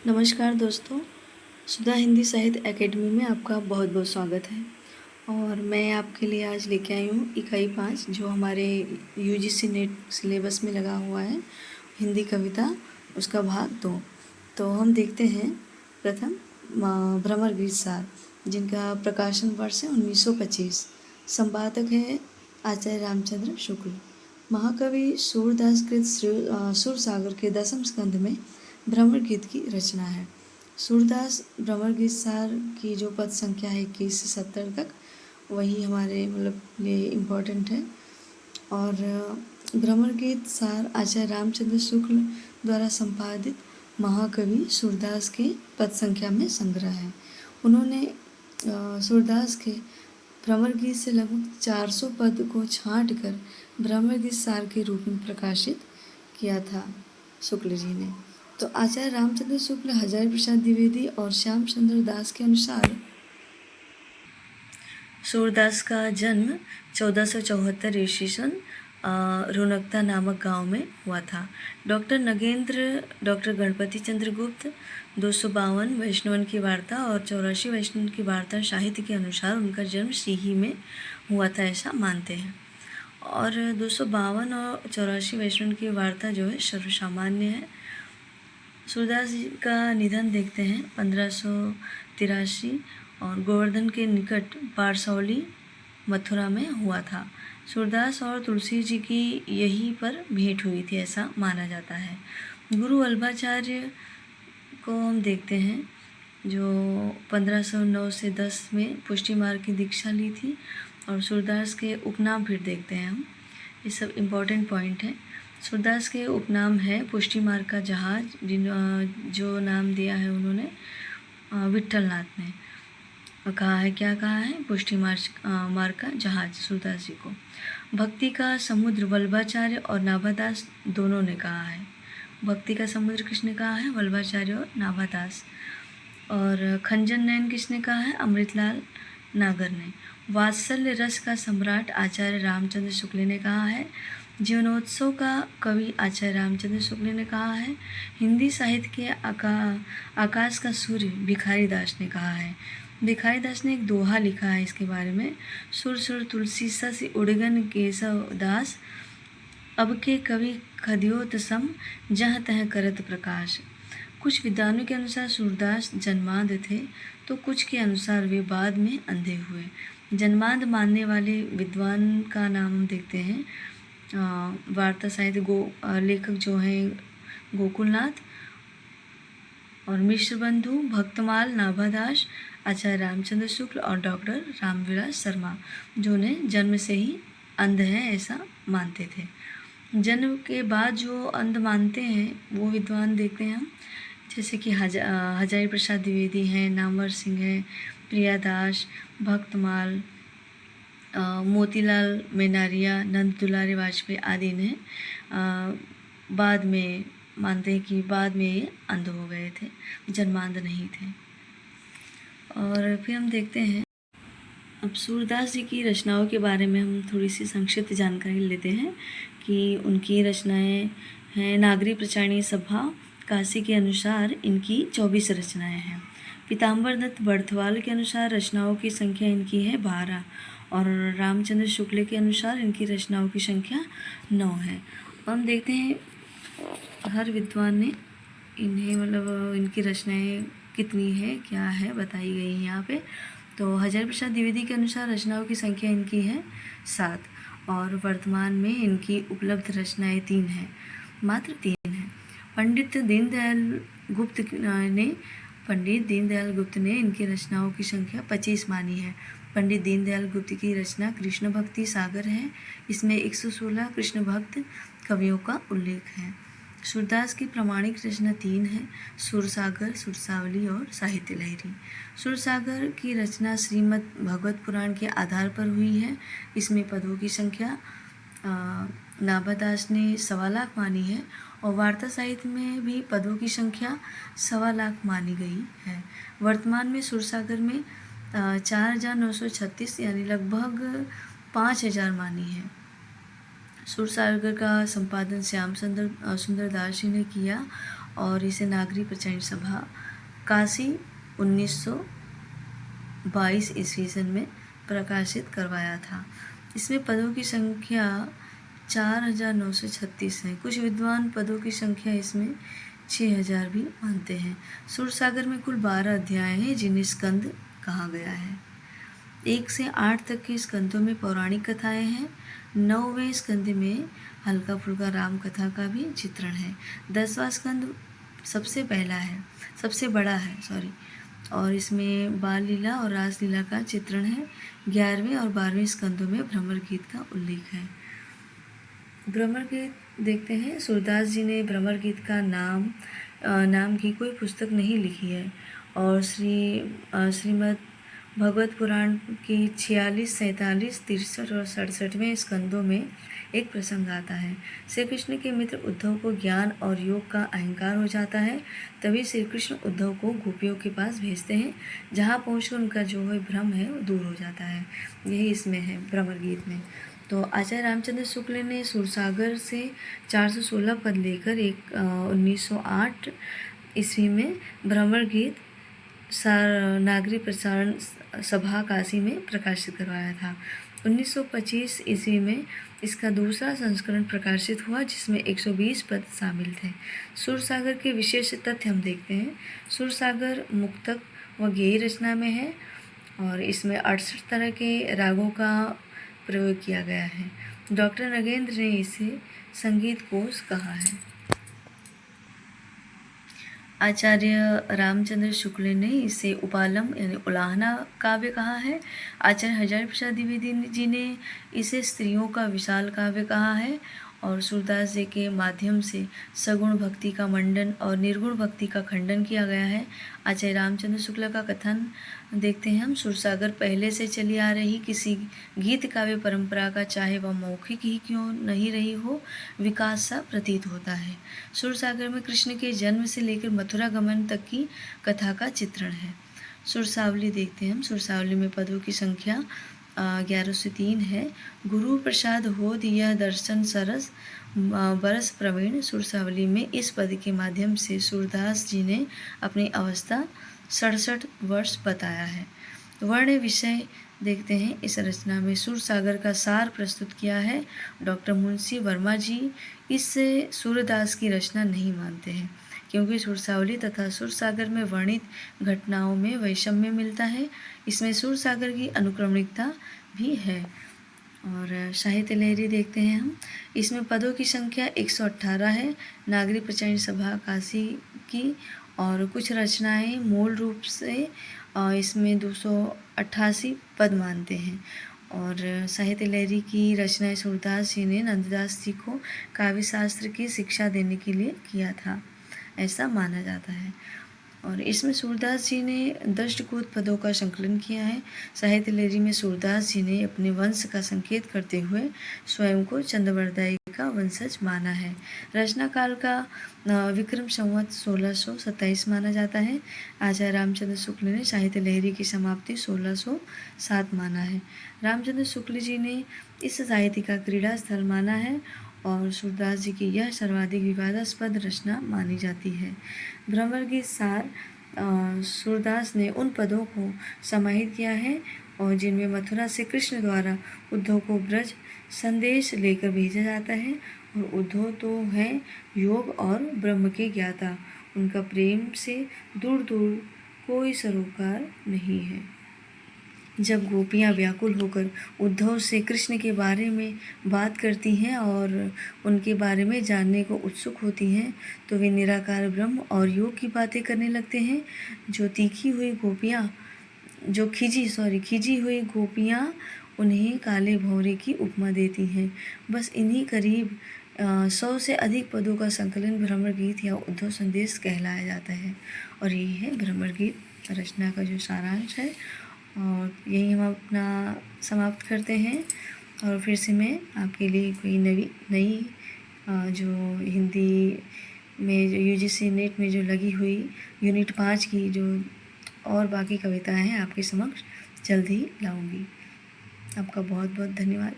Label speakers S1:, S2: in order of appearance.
S1: नमस्कार दोस्तों, सुधा हिंदी साहित्य एकेडमी में आपका बहुत बहुत स्वागत है। और मैं आपके लिए आज लेके आई हूँ इकाई 5 जो हमारे यूजीसी नेट सिलेबस में लगा हुआ है, हिंदी कविता, उसका भाग 2। तो हम देखते हैं प्रथम भ्रमर गीत सार, जिनका प्रकाशन वर्ष है 1925। संपादक है आचार्य रामचंद्र शुक्ल। महाकवि सूरदास कृत सुरसागर के 10वें स्कंध में भ्रमर गीत की रचना है। सूरदास भ्रमर गीत सार की जो पद संख्या है 21 से 70 तक, वही हमारे लिए इम्पोर्टेंट है। और भ्रमर गीत सार आचार्य रामचंद्र शुक्ल द्वारा संपादित महाकवि सूरदास के पद संख्या में संग्रह है। उन्होंने सूरदास के भ्रमर गीत से लगभग 400 पद को छांट कर भ्रमर गीत सार के रूप में प्रकाशित किया था शुक्ल जी ने। तो आचार्य रामचंद्र शुक्ल हजारी प्रसाद द्विवेदी और श्याम चंद्र दास के अनुसार सूरदास का जन्म 1474 ईस्वी सन रोनकता नामक गांव में हुआ था। डॉक्टर नगेंद्र, डॉक्टर गणपति चंद्र गुप्त, 252 वैष्णवन की वार्ता और 84 वैष्णवन की वार्ता साहित्य के अनुसार उनका जन्म सीही में हुआ था, ऐसा मानते हैं। और 252 और 84 वैष्णवन की वार्ता जो है सर्वसामान्य है। सूरदास जी का निधन देखते हैं 1583 और गोवर्धन के निकट पारसौली मथुरा में हुआ था। सूरदास और तुलसी जी की यहीं पर भेंट हुई थी, ऐसा माना जाता है। गुरु वल्लभाचार्य को हम देखते हैं जो 1509 से 10 में पुष्टि मार्ग की दीक्षा ली थी। और सूरदास के उपनाम फिर देखते हैं हम, ये सब इम्पोर्टेंट पॉइंट है। सूरदास के उपनाम है पुष्टि मार्ग का जहाज, जो नाम दिया है उन्होंने विट्ठलनाथ ने कहा है। क्या कहा है? पुष्टि मार्ग का जहाज सूरदास जी को। भक्ति का समुद्र वल्लभाचार्य और नाभादास दोनों ने कहा है। भक्ति का समुद्र किसने कहा है? वल्लभाचार्य और नाभादास। और खंजन नयन किसने कहा है? अमृतलाल नागर ने। वात्सल्य रस का सम्राट आचार्य रामचंद्र शुक्ल ने कहा है। जीवनोत्सव का कवि आचार्य रामचंद्र शुक्ल ने कहा है। हिंदी साहित्य के आकाश का सूर्य भिखारी दास ने कहा है। भिखारी दास ने एक दोहा लिखा है इसके बारे में। सुर सुर तुलसी ससि उड़गन केशव दास, अब के कवि खदियोत सम जहाँ तह करत प्रकाश। कुछ विद्वानों के अनुसार सूरदास जन्मांध थे, तो कुछ के अनुसार वे बाद में अंधे हुए। जन्मांध मानने वाले विद्वान का नाम हम देखते हैं। वार्ता साहित्य लेखक जो हैं गोकुलनाथ और मिश्र बंधु, भक्तमाल, नाभादास, आचार्य रामचंद्र शुक्ल और डॉक्टर रामविलास शर्मा, जो ने जन्म से ही अंध हैं ऐसा मानते थे। जन्म के बाद जो अंध मानते हैं वो विद्वान देखते हैं हम, जैसे कि हजारी प्रसाद द्विवेदी हैं, नामवर सिंह हैं, प्रियादास, भक्तमाल, मोतीलाल मेनारिया, नंद दुलारे वाजपेयी आदि ने बाद में मानते हैं कि बाद में ये अंध हो गए थे, जन्मांध नहीं थे। और फिर हम देखते हैं अब सूरदास जी की रचनाओं के बारे में हम थोड़ी सी संक्षिप्त जानकारी लेते हैं कि उनकी रचनाएं हैं। नागरी प्रचारणी सभा काशी के अनुसार इनकी 24 रचनाएं हैं। पीताम्बर दत्त बर्थवाल के अनुसार रचनाओं की संख्या इनकी है 12 और रामचंद्र शुक्ल के अनुसार इनकी रचनाओं की संख्या 9 है। हम देखते हैं हर विद्वान ने इन्हें इनकी रचनाएं कितनी है, क्या है, बताई गई है यहाँ पे। तो हजारी प्रसाद द्विवेदी के अनुसार रचनाओं की संख्या इनकी है 7 और वर्तमान में इनकी उपलब्ध रचनाएं 3 हैं, मात्र 3 हैं। पंडित दीनदयाल गुप्त ने इनकी रचनाओं की संख्या 25 मानी है। पंडित दीनदयाल गुप्त की रचना कृष्ण भक्ति सागर है। इसमें 116 कृष्ण भक्त कवियों का उल्लेख है। सूरदास की प्रमाणिक रचना 3 है, सुरसागर, सुरसावली और साहित्य लहरी। सुरसागर की रचना श्रीमद् भगवत पुराण के आधार पर हुई है। इसमें पदों की संख्या नाभादास ने 1.25 लाख मानी है और वार्ता साहित्य में भी पदों की संख्या 1.25 लाख मानी गई है। वर्तमान में सुरसागर में 4,936 यानी लगभग 5,000 मानी है। सुरसागर का संपादन श्याम सुंदर दास जी ने किया और इसे नागरी प्रचार सभा काशी 1922 ईस्वी सन में प्रकाशित करवाया था। इसमें पदों की संख्या 4936 है। कुछ विद्वान पदों की संख्या इसमें 6000 भी मानते हैं। सूरसागर में कुल 12 अध्याय हैं जिन्हें स्कंद कहा गया है। 1 से 8 तक के स्कंदों में पौराणिक कथाएं हैं। 9वें स्कंद में हल्का फुल्का राम कथा का भी चित्रण है। 10वां स्कंद सबसे बड़ा है और इसमें बाल लीला और रास लीला का चित्रण है। 11वें और 12वें स्कंदों में भ्रमर गीत का उल्लेख है। भ्रमर गीत देखते हैं। सूरदास जी ने भ्रमर गीत का नाम की कोई पुस्तक नहीं लिखी है और श्रीमद् भगवत पुराण की 46, 47, 63 और 67वें स्कंदों में एक प्रसंग आता है। श्री कृष्ण के मित्र उद्धव को ज्ञान और योग का अहंकार हो जाता है। तभी श्री कृष्ण उद्धव को गोपियों के पास भेजते हैं, जहाँ पहुँचकर उनका जो है भ्रम है वो दूर हो जाता है। यही इसमें है भ्रमर गीत में। तो आचार्य रामचंद्र शुक्ल ने सूरसागर से 416 पद लेकर 1908 ईस्वी में भ्रमर गीत नागरी प्रसारण सभा काशी में प्रकाशित करवाया था। 1925 ईस्वी में इसका दूसरा संस्करण प्रकाशित हुआ जिसमें 120 पद शामिल थे। सूरसागर के विशेष तथ्य हम देखते हैं। सूरसागर मुक्तक व गेय रचना में है और इसमें 68 तरह के रागों का प्रयोग किया गया है। डॉक्टर नगेंद्र ने इसे संगीत कोश कहा है। आचार्य रामचंद्र शुक्ल ने इसे उपालम यानी उलाहना काव्य कहा है। आचार्य हजारी प्रसाद द्विवेदी जी ने इसे स्त्रियों का विशाल काव्य कहा है और सूरदास जी के माध्यम से सगुण भक्ति का मंडन और निर्गुण भक्ति का खंडन किया गया है। आचार्य रामचंद्र शुक्ल का कथन देखते हैं हम। सूरसागर पहले से चली आ रही किसी गीत काव्य परंपरा का, चाहे वह मौखिक ही क्यों नहीं रही हो, विकास सा प्रतीत होता है। सूरसागर में कृष्ण के जन्म से लेकर मथुरा गमन तक की कथा का चित्रण है। सुरसावली देखते हैं हम। सुरसावली में पदों की संख्या 1103 है। गुरु प्रसाद हो दिया दर्शन सरस बरस प्रवीण। सुरसावली में इस पद के माध्यम से सूरदास जी ने अपनी अवस्था 67 वर्ष बताया है। वर्ण विषय देखते हैं। इस रचना में सूरसागर का सार प्रस्तुत किया है। डॉक्टर मुंशी वर्मा जी इस सूरदास की रचना नहीं मानते हैं क्योंकि सुरसावली तथा सूरसागर में वर्णित घटनाओं में वैषम्य मिलता है। इसमें सूरसागर की अनुक्रमणिकता भी है। और साहित्य लहरी देखते हैं हम। इसमें पदों की संख्या 118 है। नागरी प्रचार सभा काशी की और कुछ रचनाएं मूल रूप से इसमें 288 पद मानते हैं। और साहित्य लहरी की रचनाएं सूरदास जी ने नंददास जी को काव्य शास्त्र की शिक्षा देने के लिए किया था, ऐसा माना जाता है। और इसमें सूरदास जी ने दष्टकूट पदों का संकलन किया है। साहित्य लहरी में सूरदास जी ने अपने वंश का संकेत करते हुए स्वयं को चंद्रवरदाई का वंशज माना है। रचना काल का विक्रम संवत 1627 माना जाता है। आचार्य रामचंद्र शुक्ल ने साहित्य लहरी की समाप्ति 1607 माना है। रामचंद्र शुक्ल जी ने इस साहित्य का क्रीड़ा स्थल माना है और सूरदास जी की यह सर्वाधिक विवादास्पद रचना मानी जाती है। भ्रमर गीत सार सूरदास ने उन पदों को समाहित किया है और जिनमें मथुरा से कृष्ण द्वारा उद्धव को ब्रज संदेश लेकर भेजा जाता है और उद्धव तो हैं योग और ब्रह्म के ज्ञाता, उनका प्रेम से दूर दूर कोई सरोकार नहीं है। जब गोपियाँ व्याकुल होकर उद्धव से कृष्ण के बारे में बात करती हैं और उनके बारे में जानने को उत्सुक होती हैं तो वे निराकार ब्रह्म और योग की बातें करने लगते हैं। जो खिजी हुई गोपियाँ उन्हें काले भंवरे की उपमा देती हैं। बस इन्हीं करीब 100 से अधिक पदों का संकलन भ्रमर गीत या उद्धव संदेश कहलाया जाता है। और यही है भ्रमर गीत रचना का जो सारांश है। और यही हम अपना समाप्त करते हैं। और फिर से मैं आपके लिए कोई नई जो हिंदी में जो UGC नेट में जो लगी हुई यूनिट 5 की जो और बाकी कविताएं हैं आपके समक्ष जल्द ही लाऊंगी। आपका बहुत बहुत धन्यवाद।